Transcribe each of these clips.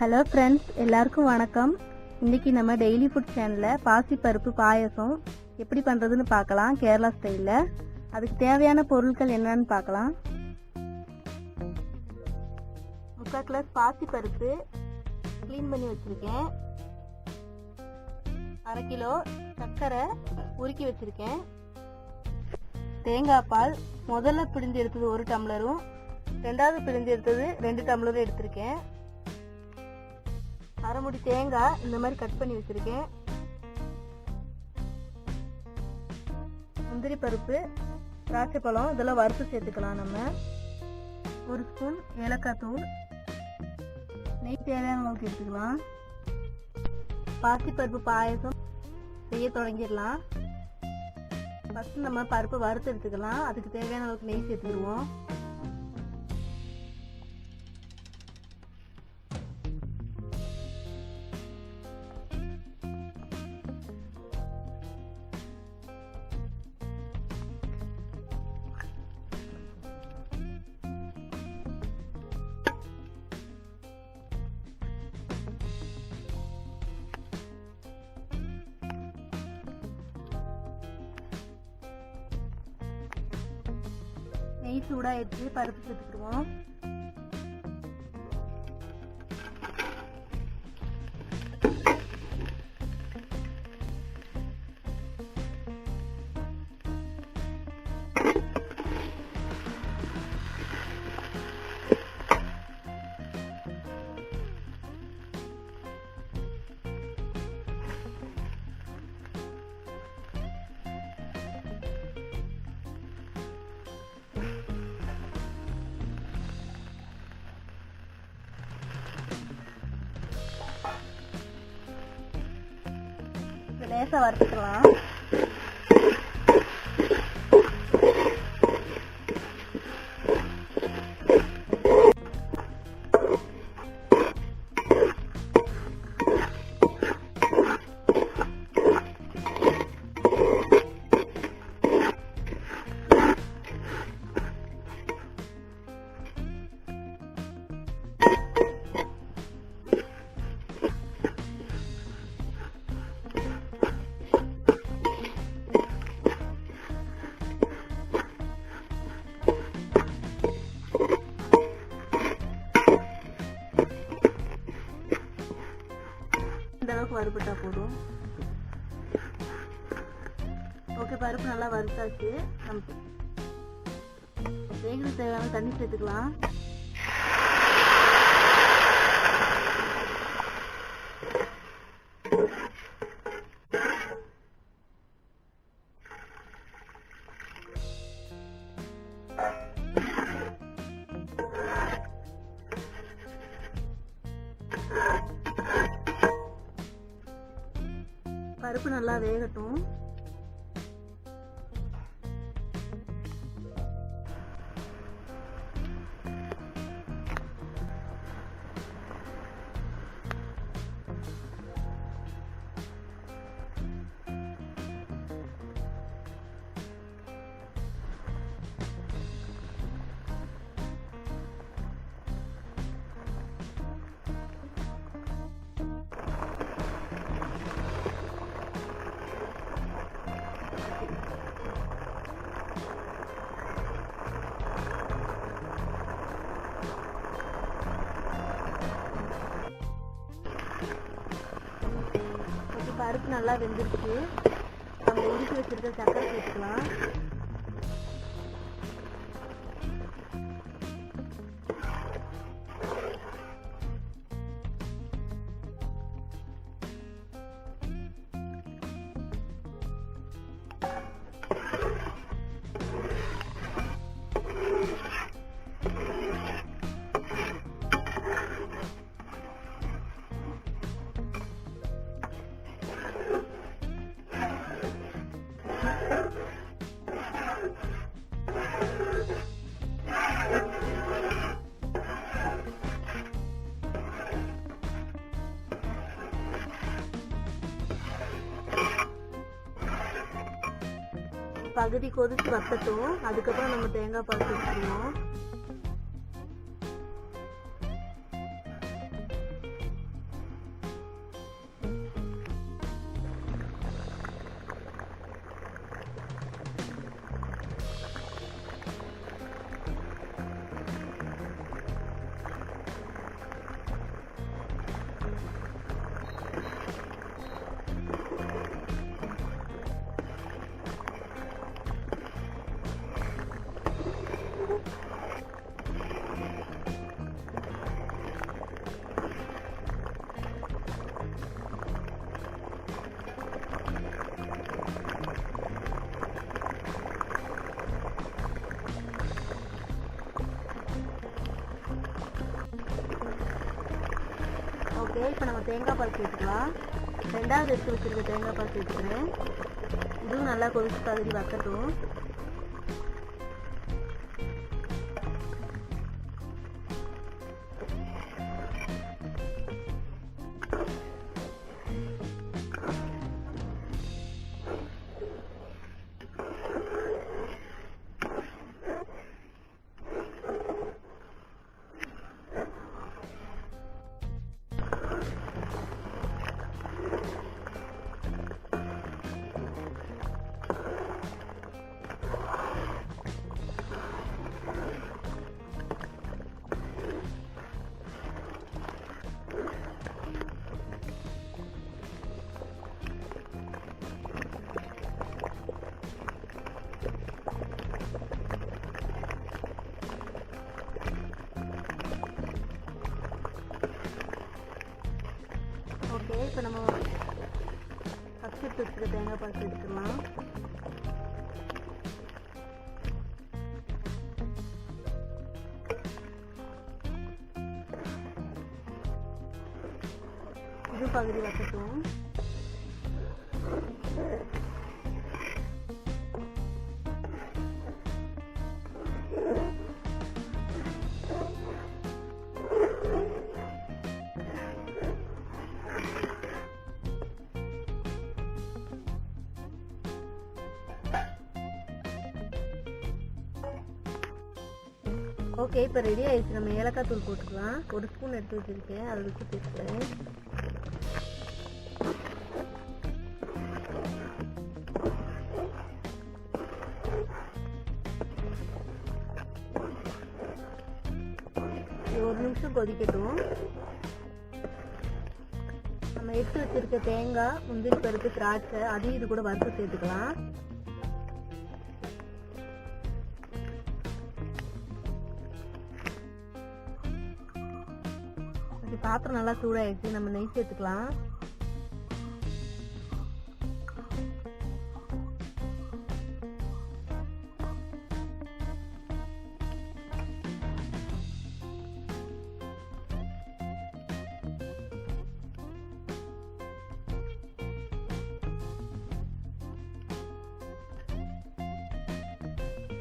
Hello friends, எல்லாருக்கும் வணக்கம். இன்னைக்கு நம்ம டெய்லி ஃபுட் சேனலில் பாசிப்பருப்பு பாயசம் எப்படி பண்ணுறதுன்னு பார்க்கலாம், கேரளா ஸ்டைலில். அதுக்கு தேவையான பொருட்கள் என்னன்னு பார்க்கலாம். 3/4 கிளாஸ் பாசிப்பருப்பு க்ளீன் பண்ணி வச்சுருக்கேன். 1/2 கிலோ சர்க்கரை உருக்கி வச்சுருக்கேன். தேங்காய் பால் முதல்ல பிழிஞ்சு எடுத்தது 1 டம்ளரும், ரெண்டாவது பிழிஞ்சு எடுத்தது 2 டம்ளரும் எடுத்திருக்கேன். 1/2 முடி தேங்காய் இந்த மாதிரி கட் பண்ணி வச்சிருக்கேன். முந்திரி பருப்பு, திராட்சை பழம் இதெல்லாம் வறுத்து சேர்த்துக்கலாம். நம்ம 1 ஸ்பூன் ஏலக்காய் தூள், நெய் தேவையான அளவுக்கு எடுத்துக்கலாம். பாசிப்பருப்பு பாயசம் செய்ய தொடங்கிடலாம். ஃபர்ஸ்ட் நம்ம பருப்பு வறுத்து எடுத்துக்கலாம். அதுக்கு தேவையான அளவுக்கு நெய் சேர்த்துக்கிடுவோம். நெய் சூடாயிடுச்சு, பருப்பு சேர்த்துக்குவோம். லேசா வறுத்துக்கலாம். இந்த அளவுக்கு வறுபட்டா போதும். ஓகே, பருப்பு நல்லா வறுத்தாச்சு. நமக்கு வேக தேவையான தண்ணி சேர்த்துக்கலாம். பருப்பு நல்லா வேகட்டும். பருப்பு நல்லா வெந்துருச்சு. நம்ம உருக்கி வச்சிருக்க சர்க்கரை சேர்த்துக்கலாம். பகுதி கொதிச்சு வத்தட்டும். அதுக்கப்புறம் நம்ம தேங்காய் பால் சேர்த்துக்குவோம். ஓகே, இப்போ நம்ம தேங்காய் பால் சேர்த்துக்கலாம். ரெண்டாவது எடுத்து வச்சிருக்க தேங்காய் பால் சேர்த்துக்கிறேன். இதுவும் நல்லா கொதிச்சு பகுதி வத்தட்டும். ஓகே, இப்போ நம்ம ஃபஸ்ட்டு எடுத்து வச்சுருக்க தேங்காய் பால் சேர்த்துக்கலாம். இது பகுதி வச்சட்டும். ஓகே, இப்போ ரெடி ஆயிடுச்சு. நம்ம ஏலக்காய் தூள் போட்டுக்கலாம். 1 ஸ்பூன் எடுத்து வச்சிருக்கேன், அதை வச்சு சேர்த்துக்கிறேன். ஒரு நிமிஷம் கொதிக்கட்டும். நம்ம எடுத்து வச்சிருக்க தேங்காய், முந்திரி பருப்பு, திராட்சை அதையும் இது கூட வறுத்து சேர்த்துக்கலாம். பாத்திரம் நல்லா சூடாயிடுச்சு. நம்ம நெய் சேர்த்துக்கலாம்.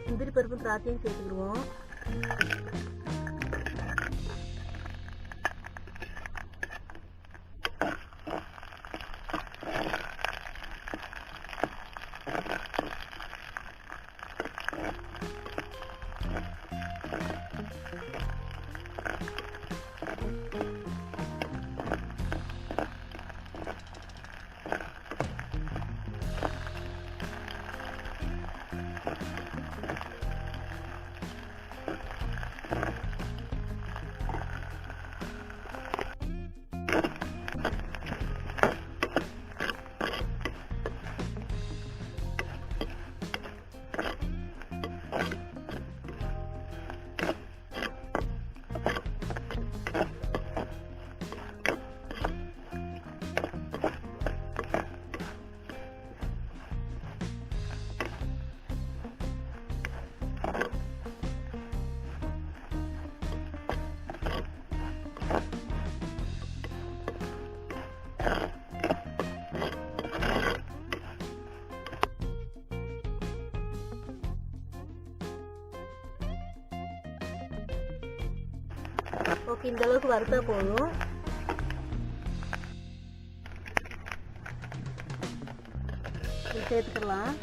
முந்திரி பருப்பு திராட்சையும் சேர்த்துக்கிடுவோம். ஓகே, இந்த அளவுக்கு வறுத்தா போதும். சேர்த்துக்கலாம்.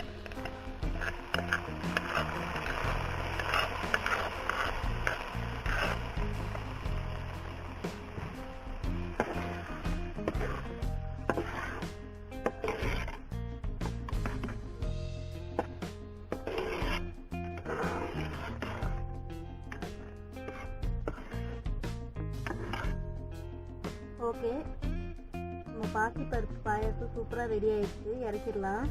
ஓகே, நம்ம பாசிப்பருப்பு பாயாசம் சூப்பராக ரெடி ஆயிடுச்சு. இறக்கிடலாம்.